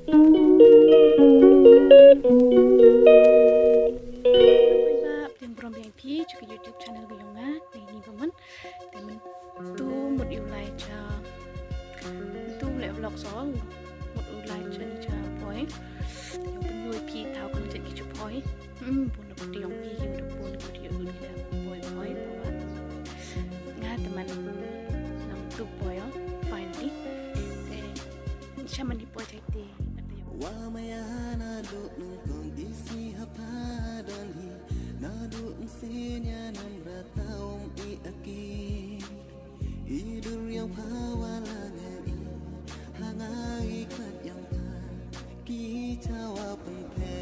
Tiền brom VIP cho cái YouTube channel của Yong á, này đi vào mình, để mình tu một yêu like cho tu lại vlog gió một yêu like cho đi cho boy, Yong bên nuôi pi tháo con chạy cái chụp boy, buồn được đi Yong pi Yong được buồn của điอื่นเลยboy boy boy,ง่ายแต่มันน้องtu boyอ่ะ finally แต่ใช่มันที่ boy ใจดีWamayana do kondisi hapadani nadu sinya namrataum iaki idur yang pawalangani hangai kat yang pa kicawa pengpe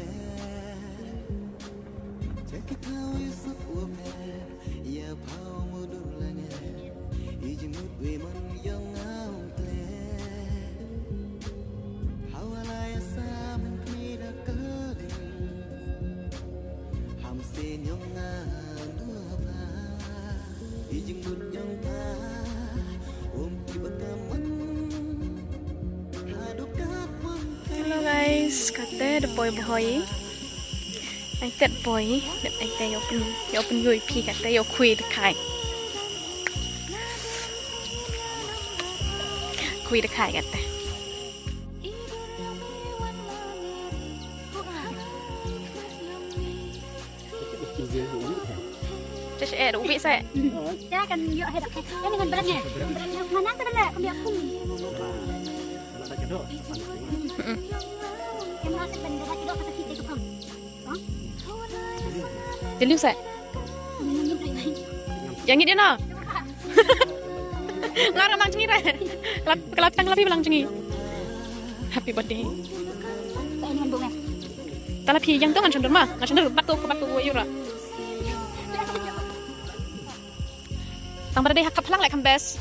cekit hawi sakwape ya pau mudur lanya ijmut we man yang ngau ple hawalaya samen kida keling hamsin yang ngadu apa ijmut yang pa kibakaman hadukat man. Hello guys, kata the boy boy. Anh tết boy, đợt anh tết yo pen yui pi kata yo kui được khai. Kui được khai kata. Chắc sẽ đủ vị sẽ. Chắc kan yo head cái dengan beratnya. Beratnya mana tu dah kami aku. Yang mana kan dah tidak kata kita tu kan. Jadi lu sẽ. Yang ini dia no. Ngarang mang cengi re. Kelap tang lapi belang cengi. Happy birthday. Dengan bunga. Tapi yang tu ngan cendur mah, ngan cendur batu yura. Tang pada dia hakap pelang like kambes.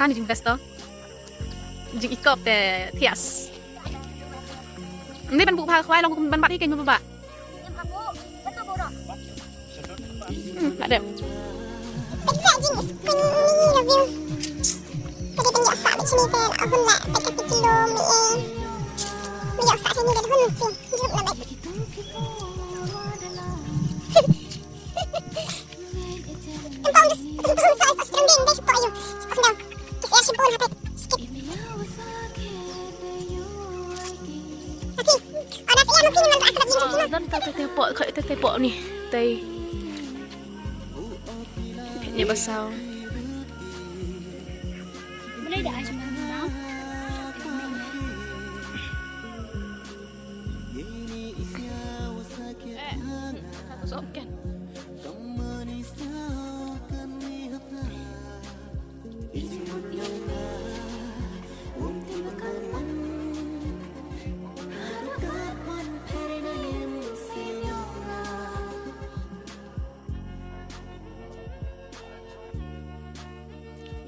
Kan jing best to. Jing ikop te tias. Ini ban bu pha khoai long ban bat hi keng bu ba. Ada. Exciting is kun ni review. Tadi penjak sak di sini kan ahun lah dekat kilo mi. Penjak sak sini dah hun sih. Hidup nak baik. Empang dus betul saya pas trending deh sepuluh ayu. Sepuluh dah. Kisah sipun hapet. Sikit. Tapi ada sih yang mungkin memang tak akan begini. Dan tepok ni. Tay. Dia basau. Boleh dah sebenarnya. So kan.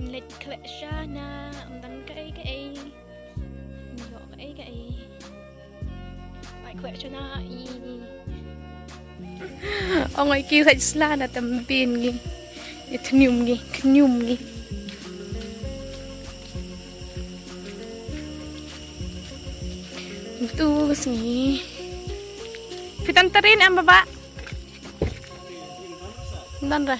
Lịch khệ na đăng cái nhỏ cái phải khỏe cho na ông ấy kêu thầy sla là tầm pin gì nhum gì itu sini kita anterin am bapak dan ra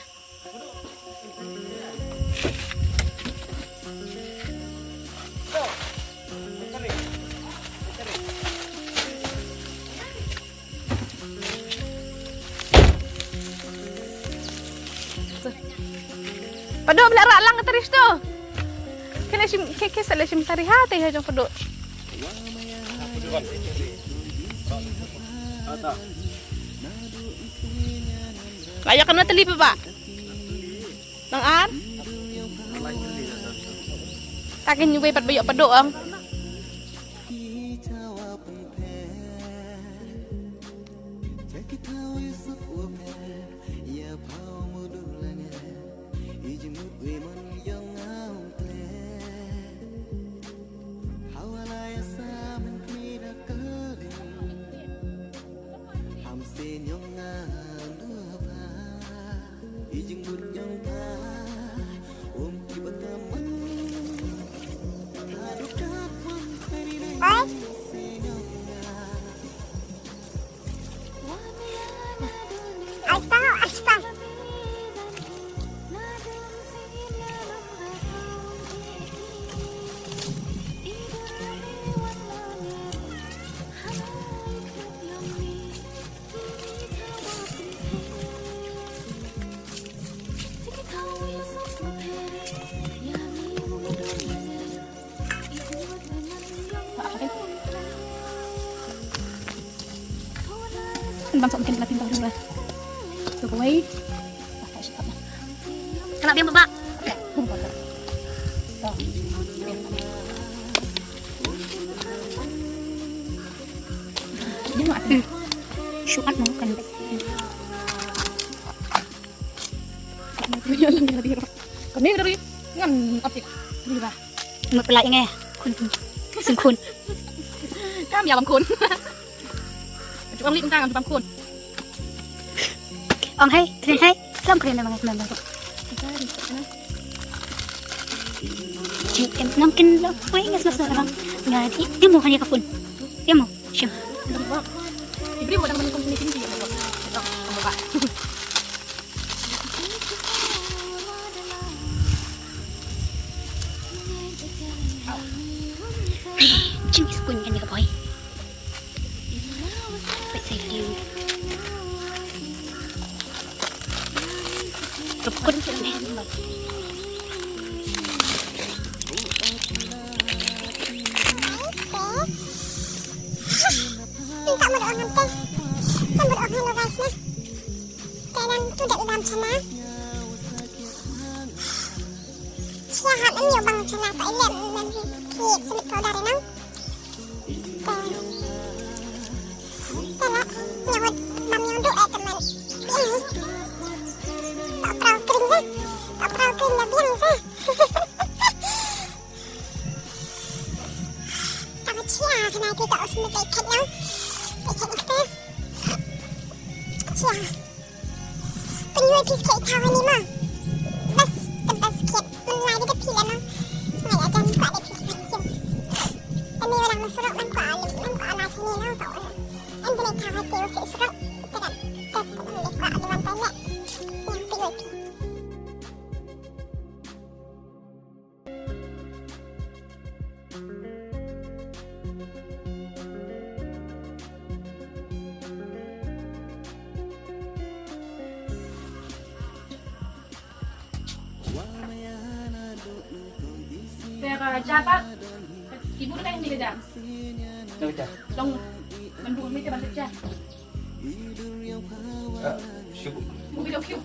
Pado belara lang teris tu. Kena sim keke sala sim tari hati ha jong pado. Layak kena teli pa ba? Nang ar? Takin nyuwe pat bayok pado ang. bang sok mungkin latin baru lah. Tuh gue. Pakai sikapnya. Kena dia mbak. Oke, bungkus. Tuh. Dia mau apa? Syuat mau kan. Punya lang dari ro. Kami dari ngan optik. Ni ba? มือเป็นไรยังไงคุณซึ่งคุณ Cam ya bang kun. Chúng ông đi tang bang kun. อองให้เคลียร์ให้เริ่มเคลียร์เลยมั้งไงมันชิมกันน้องกินแล้วไว้กันสดๆแล้วงานที่เดี๋ยวหมูคันนี้กับคุณเดี๋ยวหมูชิม Ibri mo naman kung sini ya. Ito, pababa. ชิมสกุลกันดีกับพอยไปใส่ลิวรบกวนเจ้าแม่หน่อยTak mau doang nanti. Kan berdoa hello guys nah. Kailan tu dak dalam sana. Sihat ni yo bang sana tak lem nan kek semit kau dari nang. Kalau nyawat mam yang doa teman. Ini. Tak pernah kering sah. Tak pernah kering dah biang sah. Tak cia kena kita usah mengikut nang. Cia. Penyuai biskit kawan ni mah. Bas, tebas sikit. Menulai di tepi lah mah. Ngai ajan kuat ada pikir macam. Tapi orang masuruk man kuat alif. Man kuat anak sini lah kau. An boleh kawan tu usik suruk. Tidak. Tak boleh kuat ada wantai lek. Yang penyuai pi. Pero dapat ibu dah yang dia jam. Long mendung mi teban saja. Mu video cute.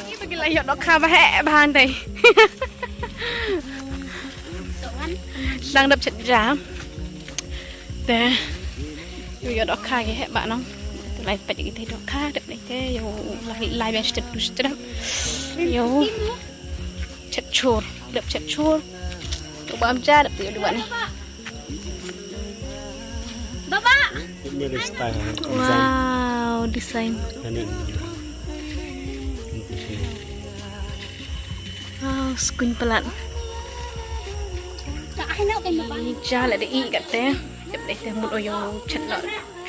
Ini pergi layar dok kah bah bahan tadi. Đang đập trận giảm. Để video dok kah cái bạn không? Lại phải những cái dok kah đập này thế, yo lại bên trận đu trận. Yo chặt chor, đập chặt chor. Coba amca đập video dua nih. Bapak Ini ada style design. Wow, desain. Wow, skuin pelan. tak ada kan bapak Ini jalan ada i kat teh. Đập đây teh một oyo chặt nó,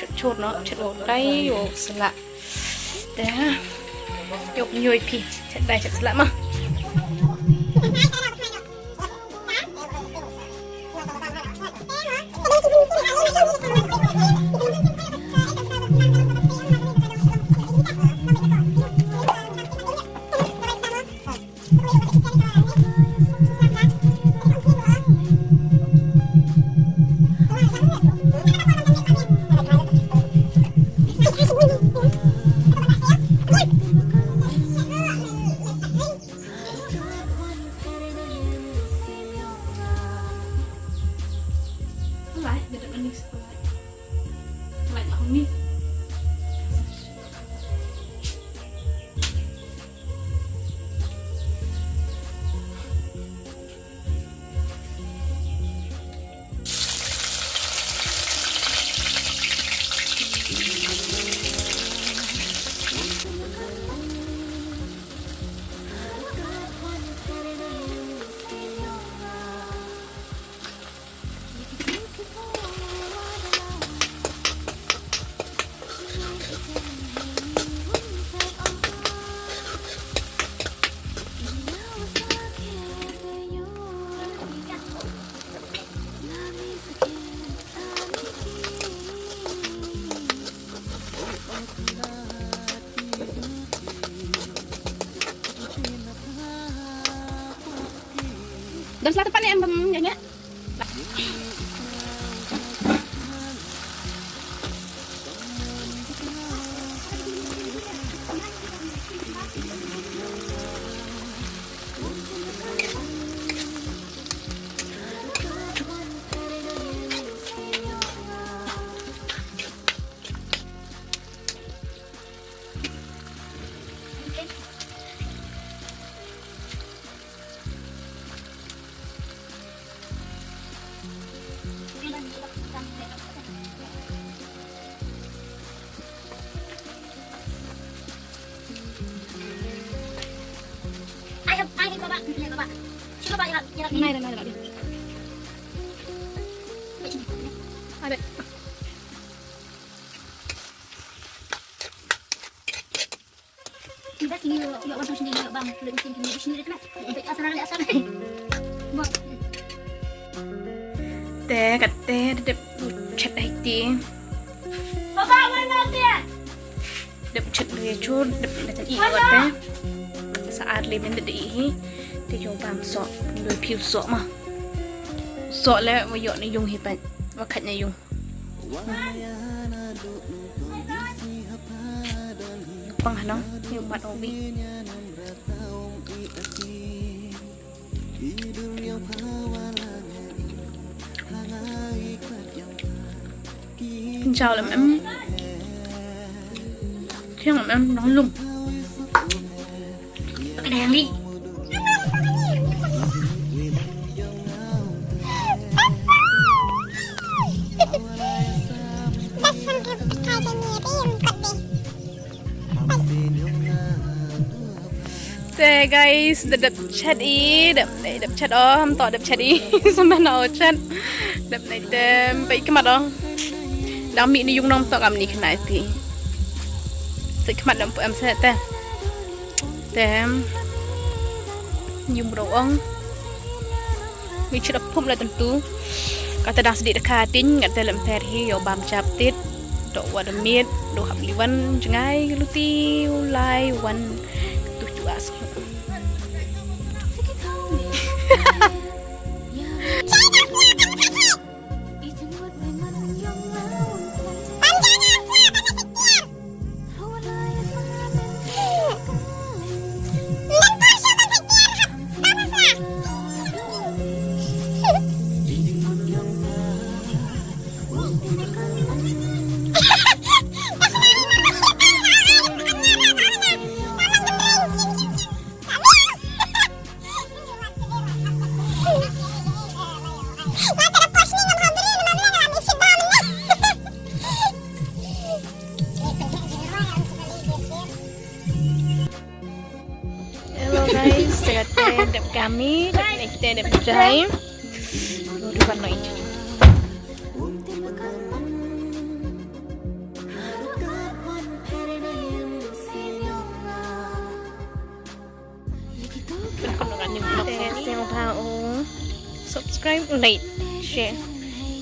chặt chor nó, chặt ổ đây yo selak. Teh. Yuk nyoi pi, chặt đây chặt selak mah. Lại, để được anh lại là không đi. Dan setelah tepat nih bang nyanyi. Ini Bapak. Coba Pak jarak ini. Này đây đi. Đây. Kita sini yuk langsung sini yuk bang. Belum sini di sini dekat. Untuk asal nih. Bang. Tè cà tè đẹp chặt đây tí. Bapak mana dia? Đẹp chặt về chút đẹp là chặt ý vật đấy. Saat lên đến để thì dùng bám sọ đôi phiêu sọ mà sọ lẽ mà dọn này dùng thì bệnh và khẩn này dùng bằng hả nó nhiều mặt ổn đi chào làm em theo làm em nói lùng Pakai dayang đi. Tè guys, đẹp chat ý, đẹp này đẹp chat đó, không tỏ đẹp chat ý, xong bên nào chat, đẹp này đẹp, vậy cái mặt đó, đang bị đi dùng nông tỏ cầm ní cái này thì, sự cái mặt đó em sẽ tè, dùng đồ ăn, mình chưa đập phum lại tentu, kata dah sedih dekatin, kata dalam ferhi, yo bam captit, do wadah miet, do habliwan, jengai, luti, ulai, wan. Asal. Hello guys, saya teh đẹp kami, đẹp này teh đẹp trai. Rồi đi vào nói chuyện. Subscribe, like, share.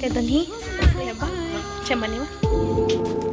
Kaya tadi, bye. Cuman ni mah.